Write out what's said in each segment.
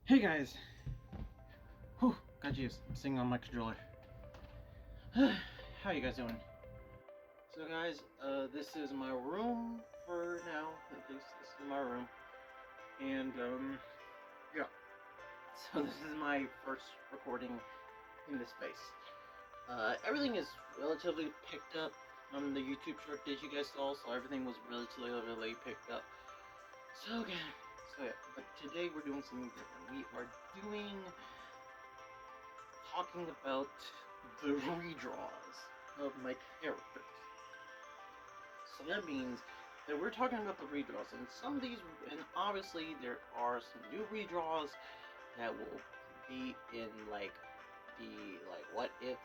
Hey guys! Whew, got used. I'm sitting on my controller. How you guys doing? So guys, this is my room for now, at least this is my room. And, yeah. So this is my first recording in this space. Everything is relatively picked up on the YouTube short that you guys saw, so everything was relatively picked up. So yeah, but today we're doing something different. We are talking about the redraws of my characters. So that means that we're talking about the redraws, and some of these, and obviously there are some new redraws that will be in the what if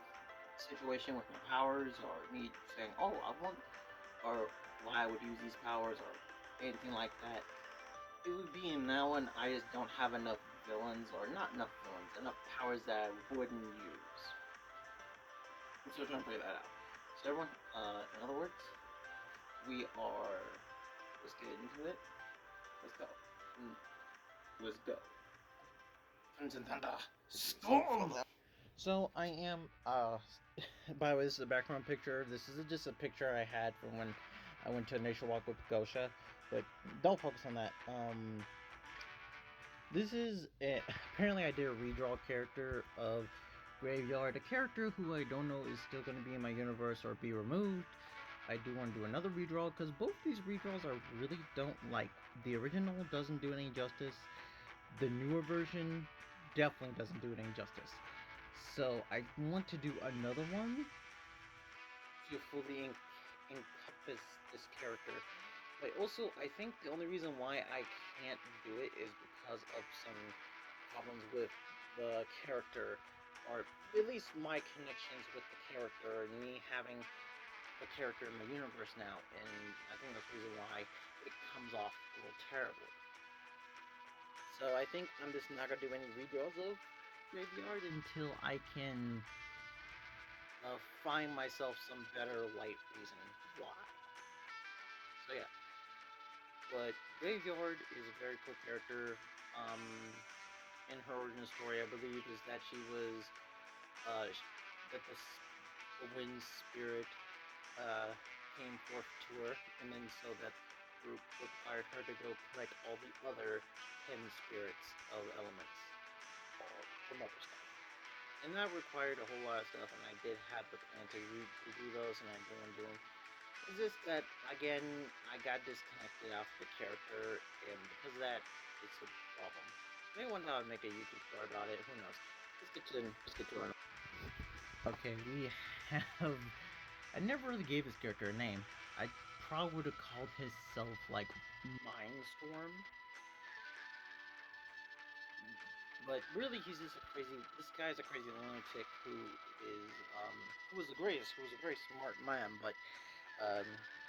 situation with my powers, or me saying, oh, I want, or why I would use these powers, or anything like that. It would be in that one. I just don't have enough villains, or not enough villains, enough powers that I wouldn't use. I'm still trying to figure that out. So everyone, in other words, we are, let's get into it. Let's go. Let's go. Storm! So I am, by the way, this is a background picture. This is just a picture I had from when I went to a nature walk with Gosha, but don't focus on that. This is, apparently I did a redraw character of Graveyard, a character who I don't know is still going to be in my universe or be removed. I do want to do another redraw because both these redraws I really don't like. The original doesn't do any justice. The newer version definitely doesn't do any justice. So I want to do another one to fully encompass this character. But also, I think the only reason why I can't do it is because of some problems with the character, or at least my connections with the character, and me having the character in my universe now, and I think that's the reason why it comes off a little terrible. So I think I'm just not gonna do any redraws of Graveyard until I can find myself some better light reason why. So yeah, but Graveyard is a very cool character. In her origin story, I believe, is that she was that the wind spirit came forth to her, and then so that group required her to go collect all the other 10 spirits of elements from other stuff. And that required a whole lot of stuff, and I did have the plan to do those, and I do want to do them. It's just that, again, I got disconnected off the character, and because of that, it's a problem. Maybe one day I'll make a YouTube story about it, who knows. Let's get to it. Okay, we have... I never really gave this character a name. I probably would have called himself, like, Mindstorm. But really, he's just a crazy... This guy's a crazy lunatic who is, who was the greatest, who was a very smart man, but,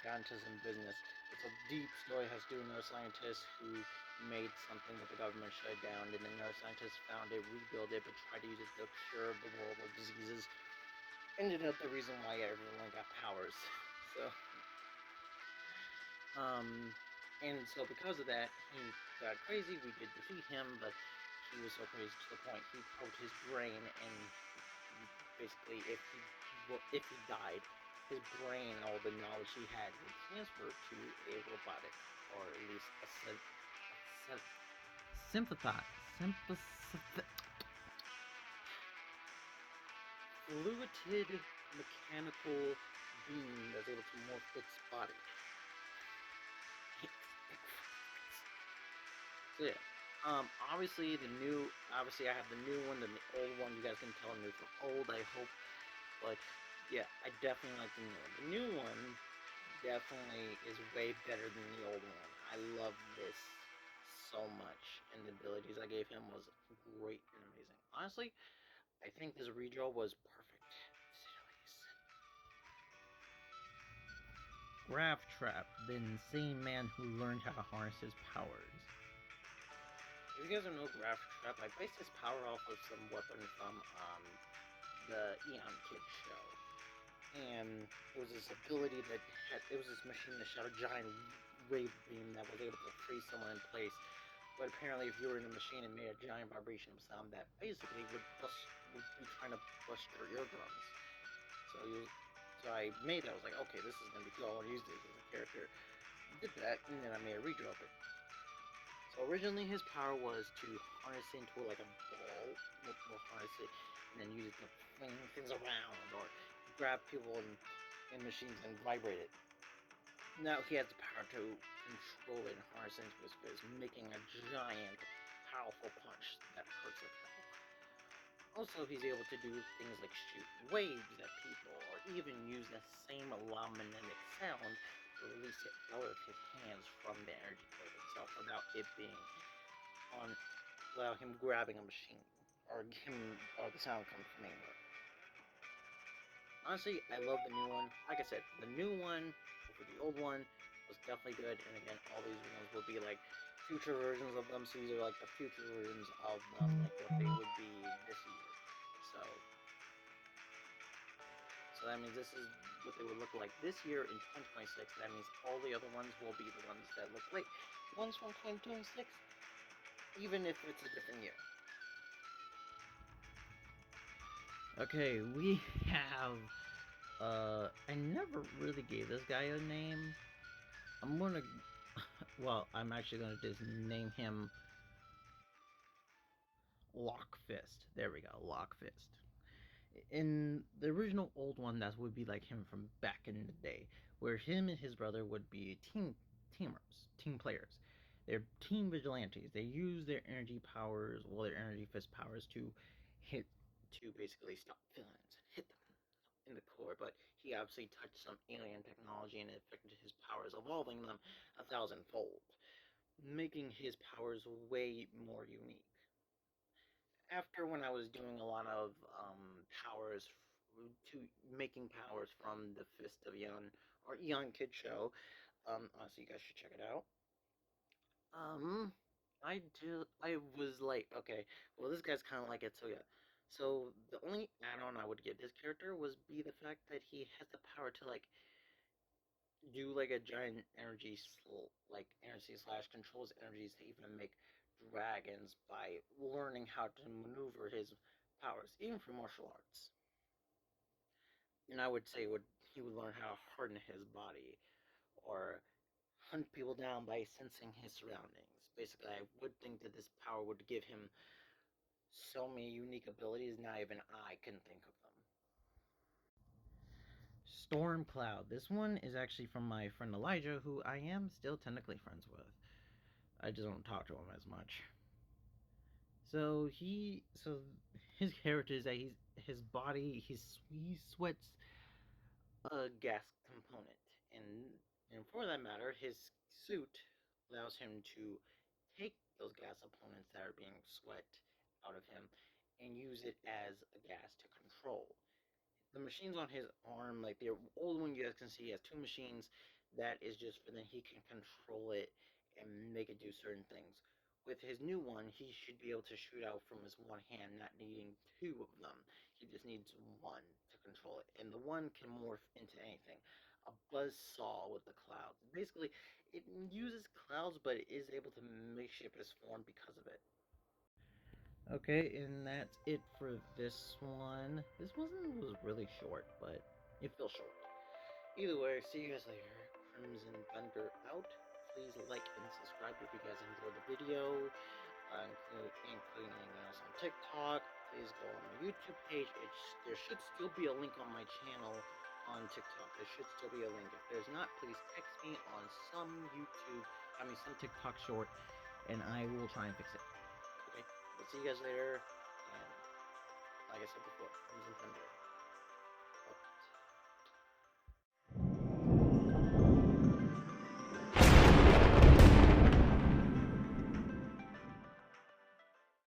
got into some business. It's a deep story, has to do with neuroscientists who made something that the government shut down, and the neuroscientists found it, rebuilt it, but tried to use it to cure the world of diseases. Ended up the reason why everyone got powers. So, and so because of that, he got crazy. We did defeat him, but he was so crazy to the point he broke his brain, and basically, if he died, his brain and all the knowledge he had would transfer to a robotic, or at least a fluid mechanical being that's able to morph its body. So yeah, obviously I have the new one, the old one. You guys can tell new from old, I hope. But yeah, I definitely like the new one. The new one definitely is way better than the old one. I love this so much, and the abilities I gave him was great and amazing. Honestly, I think this redraw was perfect. Graph Trap, the insane man who learned how to harness his powers. If you guys don't know Graph Trap, I based his power off of some weapon from the Eon Kid show. And it was this ability that it was this machine that shot a giant wave beam that was able to freeze someone in place But apparently, if you were in a machine and made a giant vibration of sound that basically would be trying to bust your eardrums. So so I made that. I was like, okay, this is gonna be cool. I want to use this as a character. Did that, and then I made a redraw of it. So originally, his power was to harness into like a ball. We'll harness it, and then use it to fling things around or grab people in machines and vibrate it. Now he has the power to control it and harness into his fist, making a giant, powerful punch that hurts like hell. Also, he's able to do things like shoot waves at people, or even use the same aluminum sound to release it out of his hands from the energy field itself without it being on, without him grabbing a machine, or the sound coming from anywhere. Honestly, I love the new one. Like I said, the new one over the old one was definitely good. And again, all these ones will be like future versions of them. So these are like the future versions of them, like what they would be this year. So, so that means this is what they would look like this year in 2026. That means all the other ones will be the ones that look like ones from 2026, even if it's a different year. Okay, we have I never really gave this guy a name. I'm gonna well, I'm actually gonna just name him Lockfist. There we go, Lockfist. In the original old one, that would be like him from back in the day, where him and his brother would be team players. They're team vigilantes. They use their energy powers, well, their energy fist powers to hit, to basically stop villains and hit them in the core. But he obviously touched some alien technology and it affected his powers, evolving them 1,000-fold, making his powers way more unique. After when I was doing a lot of powers to making powers from the Fist of Eon or Eon Kid show, so you guys should check it out. Um, I was like, okay, well this guy's kind of like it, so yeah. So the only add-on I would give this character was be the fact that he has the power to like do like a giant like energy slash controls energies to even make dragons by learning how to maneuver his powers, even for martial arts. And I would say he would learn how to harden his body or hunt people down by sensing his surroundings. Basically, I would think that this power would give him so many unique abilities, not even I can think of them. Storm Cloud. This one is actually from my friend Elijah, who I am still technically friends with. I just don't talk to him as much. So his character is that his body he sweats a gas component, and for that matter, his suit allows him to take those gas components that are being sweat out of him and use it as a gas to control. The machines on his arm, like the old one, you guys can see he has two machines. That is just for then he can control it and make it do certain things. With his new one, he should be able to shoot out from his one hand, not needing two of them. He just needs one to control it, and the one can morph into anything. A buzz saw with the clouds. Basically, it uses clouds, but it is able to make shape his form because of it. Okay, and that's it for this one. This one was really short, but it feels short. Either way, see you guys later. Crimson Thunder out. Please like and subscribe if you guys enjoyed the video, including anything else on TikTok. Please go on my YouTube page. There should still be a link on my channel on TikTok. There should still be a link. If there's not, please text me on some some TikTok short, and I will try and fix it. Okay? We'll see you guys later, and like I said before, Crimson Thunder.